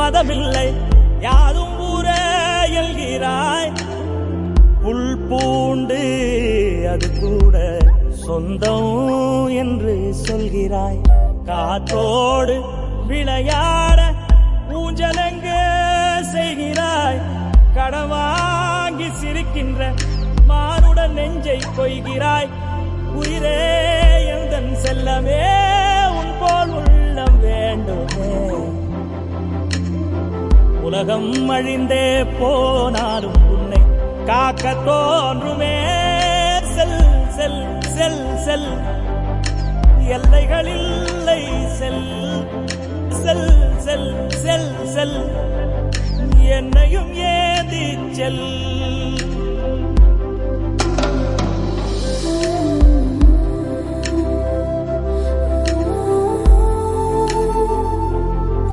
மதமில்லை யாரும் ஊரே எல்கிறாய். புல் பூண்டு அது கூட சொந்தம் என்று சொல்கிறாய். காற்றோடு விளையாட ஊஞ்சலங்க செய்கிறாய். கடவாங்கி சிரிக்கின்ற மானுடன் நெஞ்சை கொய்கிறாய். உயிரே எந்தன் செல்லமே உன் போல் உள்ளம் வேண்டுமே. உலகம் அழிந்தே போனாலும் உன்னை காக்க தோன்றுமே. செல் செல் செல் செல் எல்லைகளில்லை செல் செல் செல் செல் செல் என்னையும் ஏந்தி செல்.